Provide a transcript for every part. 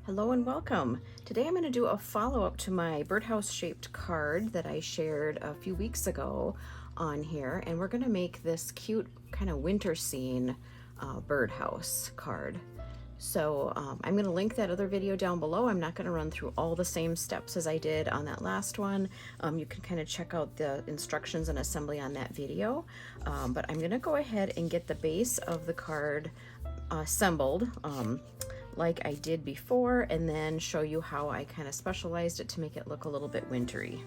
Hello and welcome. Today I'm going to do a follow-up to my birdhouse shaped card that I shared a few weeks ago on here, and we're going to make this cute kind of winter scene birdhouse card. So I'm going to link that other video down below. I'm not going to run through all the same steps as I did on that last one. You can kind of check out the instructions and assembly on that video, but I'm going to go ahead and get the base of the card assembled like I did before, and then show you how I kind of specialized it to make it look a little bit wintry.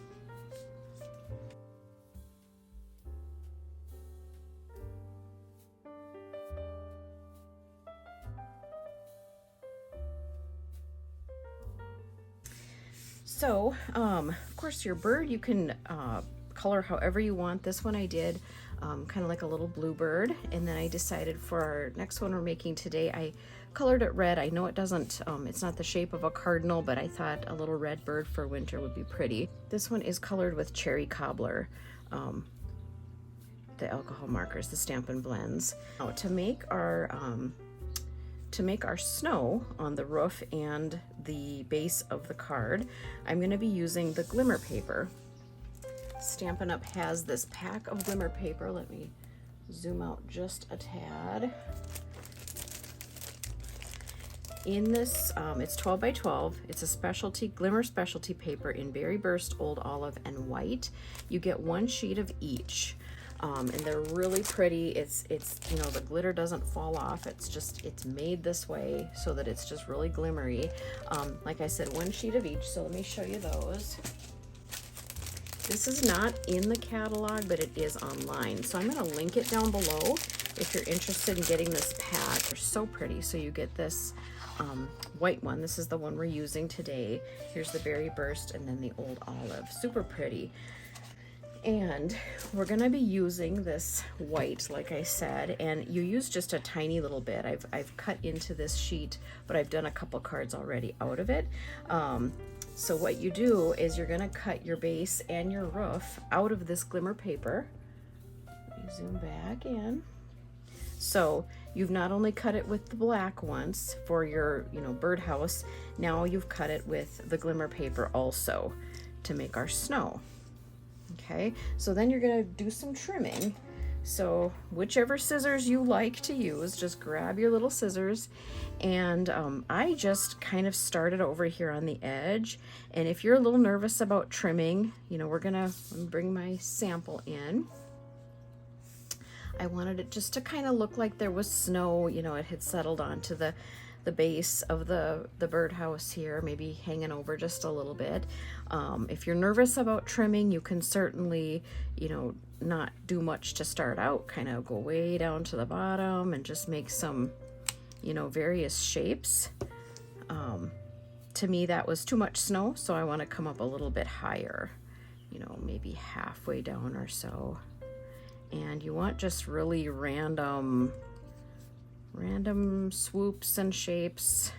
So, of course, your bird, you can color however you want. This one I did kind of like a little bluebird, and then I decided for our next one we're making today, I colored it red. I know it doesn't, it's not the shape of a cardinal, but I thought a little red bird for winter would be pretty. This one is colored with cherry cobbler, the alcohol markers, the Stampin Blends. Now, to make our snow on the roof and the base of the card, I'm going to be using the Glimmer paper. Stampinup has this pack of Glimmer paper. Let me zoom out just a tad. In this, it's 12 by 12. It's a specialty, Glimmer specialty paper in Berry Burst, Old Olive, and White. You get one sheet of each. And they're really pretty. It's you know, the glitter doesn't fall off. It's made this way so that it's just really glimmery. Like I said, one sheet of each. So let me show you those. This is not in the catalog, but it is online. So I'm going to link it down below if you're interested in getting this pack. They're so pretty. So you get this white one. This is the one we're using today. Here's the Berry Burst and then the Old Olive. Super pretty. And we're going to be using this white, like I said, and you use just a tiny little bit. I've cut into this sheet, but I've done a couple cards already out of it. So what you do is you're going to cut your base and your roof out of this Glimmer paper. Let me zoom back in. So you've not only cut it with the black once for your, birdhouse, now you've cut it with the Glimmer paper also to make our snow. Okay, so then you're going to do some trimming. So whichever scissors you like to use, just grab your little scissors, and I just kind of started over here on the edge. And if you're a little nervous about trimming, let me bring my sample in. I wanted it just to kind of look like there was snow, it had settled onto the base of the birdhouse here, maybe hanging over just a little bit. If you're nervous about trimming, you can certainly, not do much to start out, kind of go way down to the bottom and just make some, various shapes. To me, that was too much snow, so I want to come up a little bit higher, maybe halfway down or so. And you want just really random swoops and shapes.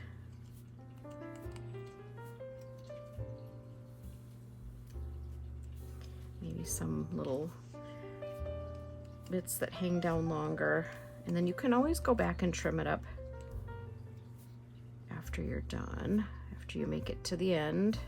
Maybe some little bits that hang down longer. And then you can always go back and trim it up after you're done, after you make it to the end.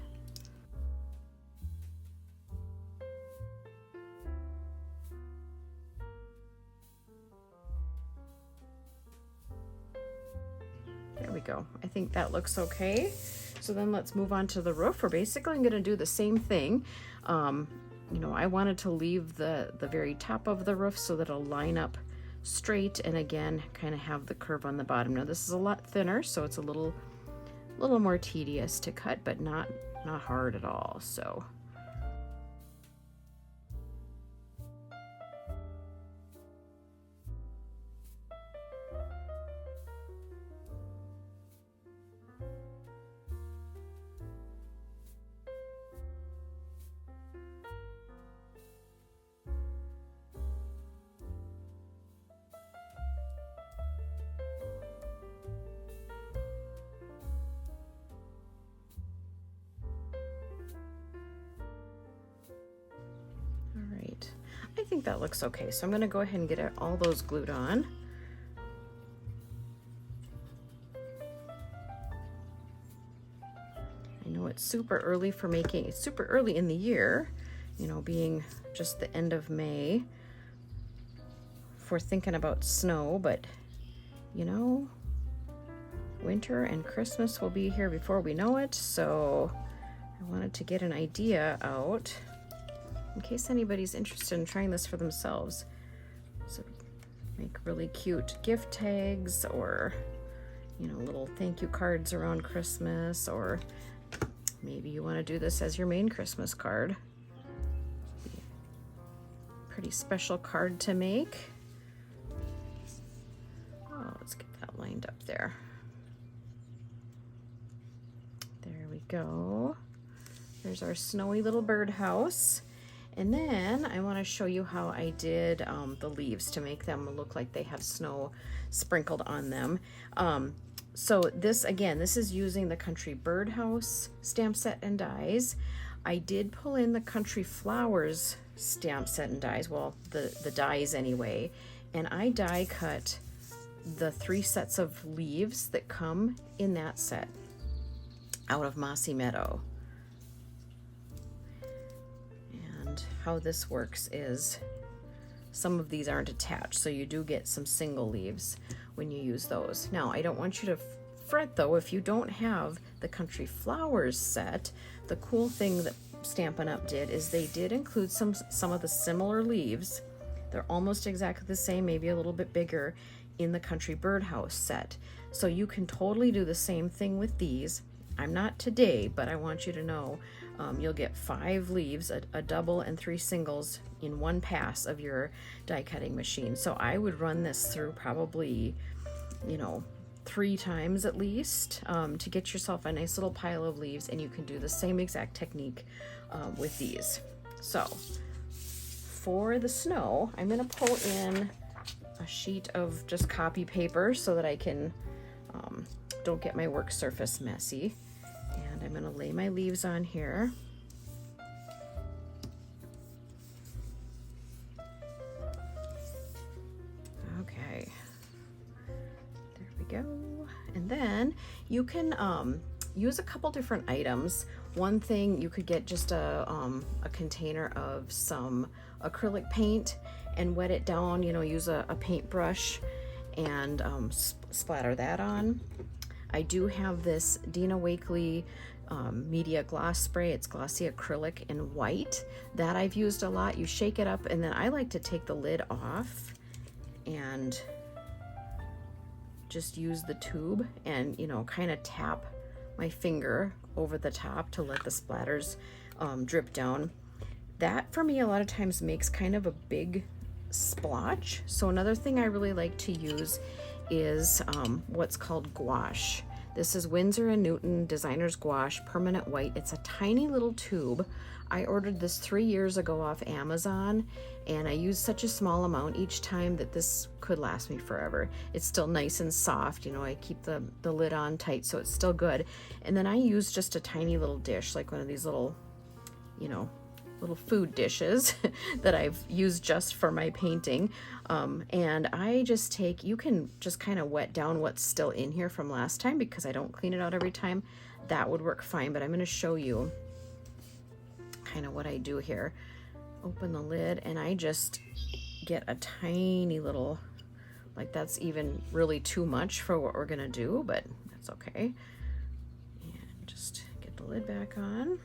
There we go. I think that looks okay. So then let's move on to the roof. We're basically going to do the same thing. I wanted to leave the very top of the roof so that it'll line up straight, and again, kind of have the curve on the bottom. Now this is a lot thinner, so it's a little more tedious to cut, but not hard at all. So. I think that looks okay. So I'm going to go ahead and get all those glued on. it's super early for making, it's super early in the year, you know, being just the end of May for thinking about snow, but you know, winter and Christmas will be here before we know it, so I wanted to get an idea out in case anybody's interested in trying this for themselves. So make really cute gift tags, or you know, little thank you cards around Christmas, or maybe you want to do this as your main Christmas card. Pretty special card to make. Oh, let's get that lined up there. There we go. There's our snowy little birdhouse. And then I want to show you how I did the leaves to make them look like they have snow sprinkled on them. So this, again, this is using the Country Birdhouse stamp set and dies. I did pull in the Country Flowers stamp set and dies, well, the dies anyway, and I die cut the 3 sets of leaves that come in that set out of Mossy Meadow. And how this works is some of these aren't attached, so you do get some single leaves when you use those. Now, I don't want you to fret though if you don't have the Country Flowers set. The cool thing that Stampin' Up! Did is they did include some of the similar leaves. They're almost exactly the same, maybe a little bit bigger, in the Country Birdhouse set. So you can totally do the same thing with these. I'm not today, but I want you to know you'll get 5 leaves, a double and 3 singles in one pass of your die cutting machine. So I would run this through probably, you know, 3 times at least to get yourself a nice little pile of leaves, and you can do the same exact technique with these. So for the snow, I'm going to pull in a sheet of just copy paper so that I can don't get my work surface messy. And I'm going to lay my leaves on here. Okay, there we go. And then you can use a couple different items. One thing, you could get just a container of some acrylic paint and wet it down, you know, use a paintbrush and splatter that on. I do have this Dina Wakley media gloss spray. It's glossy acrylic in white that I've used a lot. You shake it up, and then I like to take the lid off and just use the tube and, you know, kind of tap my finger over the top to let the splatters drip down. That for me a lot of times makes kind of a big splotch. So another thing I really like to use is what's called gouache. This is Winsor & Newton Designer's Gouache Permanent White. It's a tiny little tube. I ordered this 3 years ago off Amazon, and I use such a small amount each time that this could last me forever. It's still nice and soft, you know, I keep the lid on tight so it's still good. And then I use just a tiny little dish, like one of these little, you know, little food dishes that I've used just for my painting. And I just take, you can just kind of wet down what's still in here from last time because I don't clean it out every time. That would work fine, but I'm going to show you kind of what I do here. Open the lid and I just get a tiny little, like that's even really too much for what we're going to do, but that's okay. And just get the lid back on.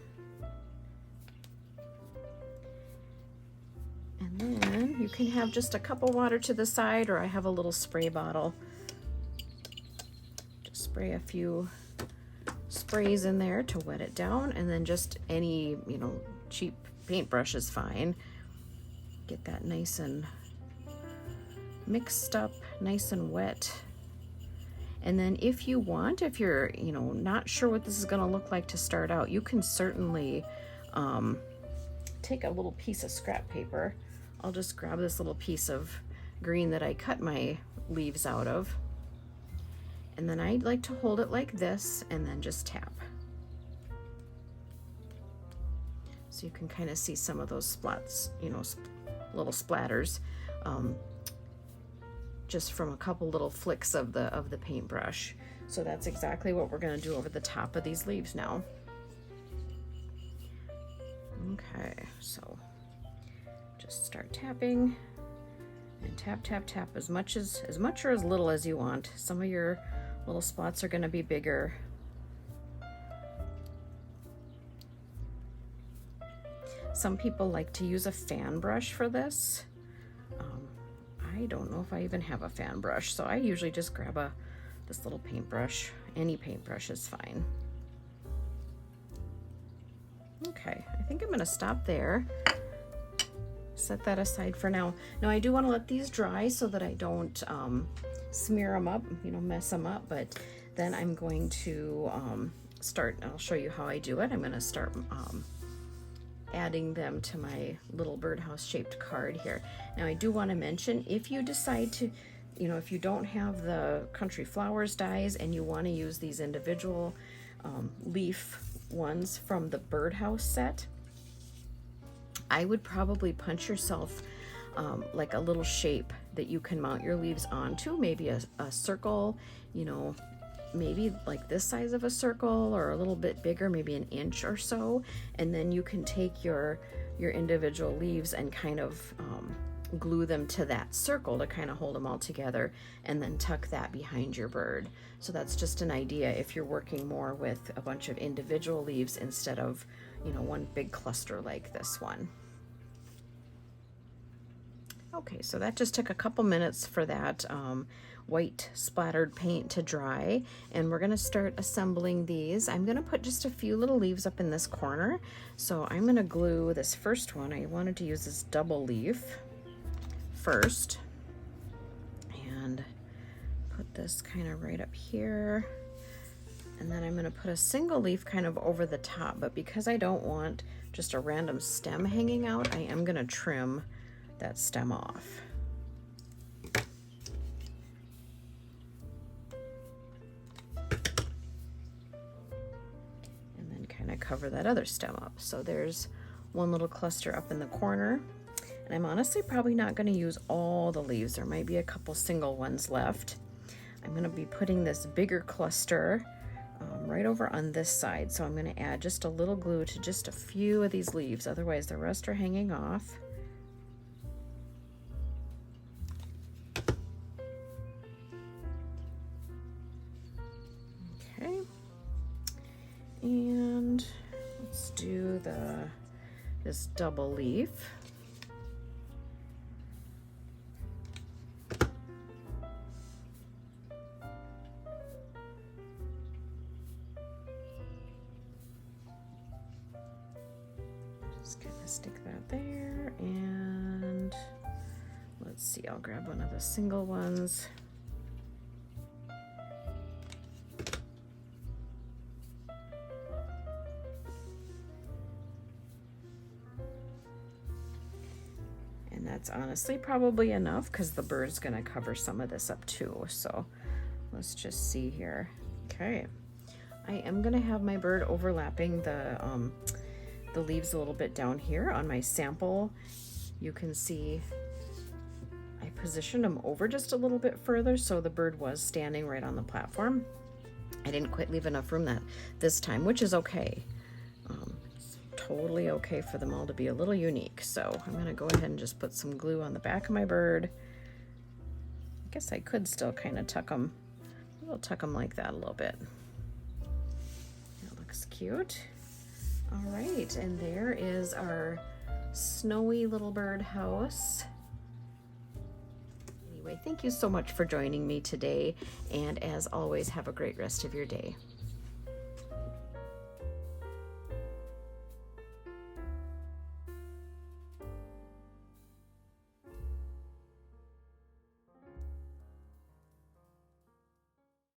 And then you can have just a cup of water to the side, or I have a little spray bottle. Just spray a few sprays in there to wet it down, and then just any, you know, cheap paintbrush is fine. Get that nice and mixed up, nice and wet. And then if you want, if you're, you know, not sure what this is going to look like to start out, you can certainly take a little piece of scrap paper. I'll just grab this little piece of green that I cut my leaves out of. And then I like to hold it like this and then just tap. So you can kind of see some of those splats, you know, little splatters, just from a couple little flicks of the paintbrush. So that's exactly what we're going to do over the top of these leaves now. Okay, so just start tapping and tap, tap, tap as much or as little as you want. Some of your little spots are going to be bigger. Some people like to use a fan brush for this. I don't know if I even have a fan brush, so I usually just grab this little paintbrush. Any paintbrush is fine. Okay, I think I'm going to stop there. Set that aside for now. Now I do want to let these dry so that I don't smear them up, mess them up, but then I'm going to start, I'll show you how I do it. I'm going to start adding them to my little birdhouse shaped card here. Now I do want to mention, if you decide to, if you don't have the country flowers dies and you want to use these individual leaf ones from the Birdhouse set, I would probably punch yourself like a little shape that you can mount your leaves onto, maybe a circle, maybe like this size of a circle or a little bit bigger, maybe an inch or so, and then you can take your individual leaves and kind of glue them to that circle to kind of hold them all together, and then tuck that behind your bird. So that's just an idea if you're working more with a bunch of individual leaves instead of one big cluster like this one. Okay, so that just took a couple minutes for that white splattered paint to dry, and we're going to start assembling these. I'm going to put just a few little leaves up in this corner, so I'm going to glue this first one. I wanted to use this double leaf first, and put this kind of right up here, and then I'm going to put a single leaf kind of over the top, but because I don't want just a random stem hanging out, I am going to trim that stem off. And then kind of cover that other stem up. So there's one little cluster up in the corner. And I'm honestly probably not going to use all the leaves. There might be a couple single ones left. I'm going to be putting this bigger cluster right over on this side. So I'm going to add just a little glue to just a few of these leaves. Otherwise the rest are hanging off. Okay. And let's do this double leaf. Just kind of stick that there, and let's see, I'll grab one of the single ones. And that's honestly probably enough because the bird's going to cover some of this up too. So let's just see here. Okay, I am going to have my bird overlapping the leaves a little bit down here on my sample. You can see I positioned them over just a little bit further so the bird was standing right on the platform. I didn't quite leave enough room this time, which is okay. It's totally okay for them all to be a little unique. So I'm going to go ahead and just put some glue on the back of my bird. I guess I could still kind of tuck them. We'll tuck them like that a little bit. That looks cute. All right, and there is our snowy little birdhouse. Anyway, thank you so much for joining me today, and as always, have a great rest of your day.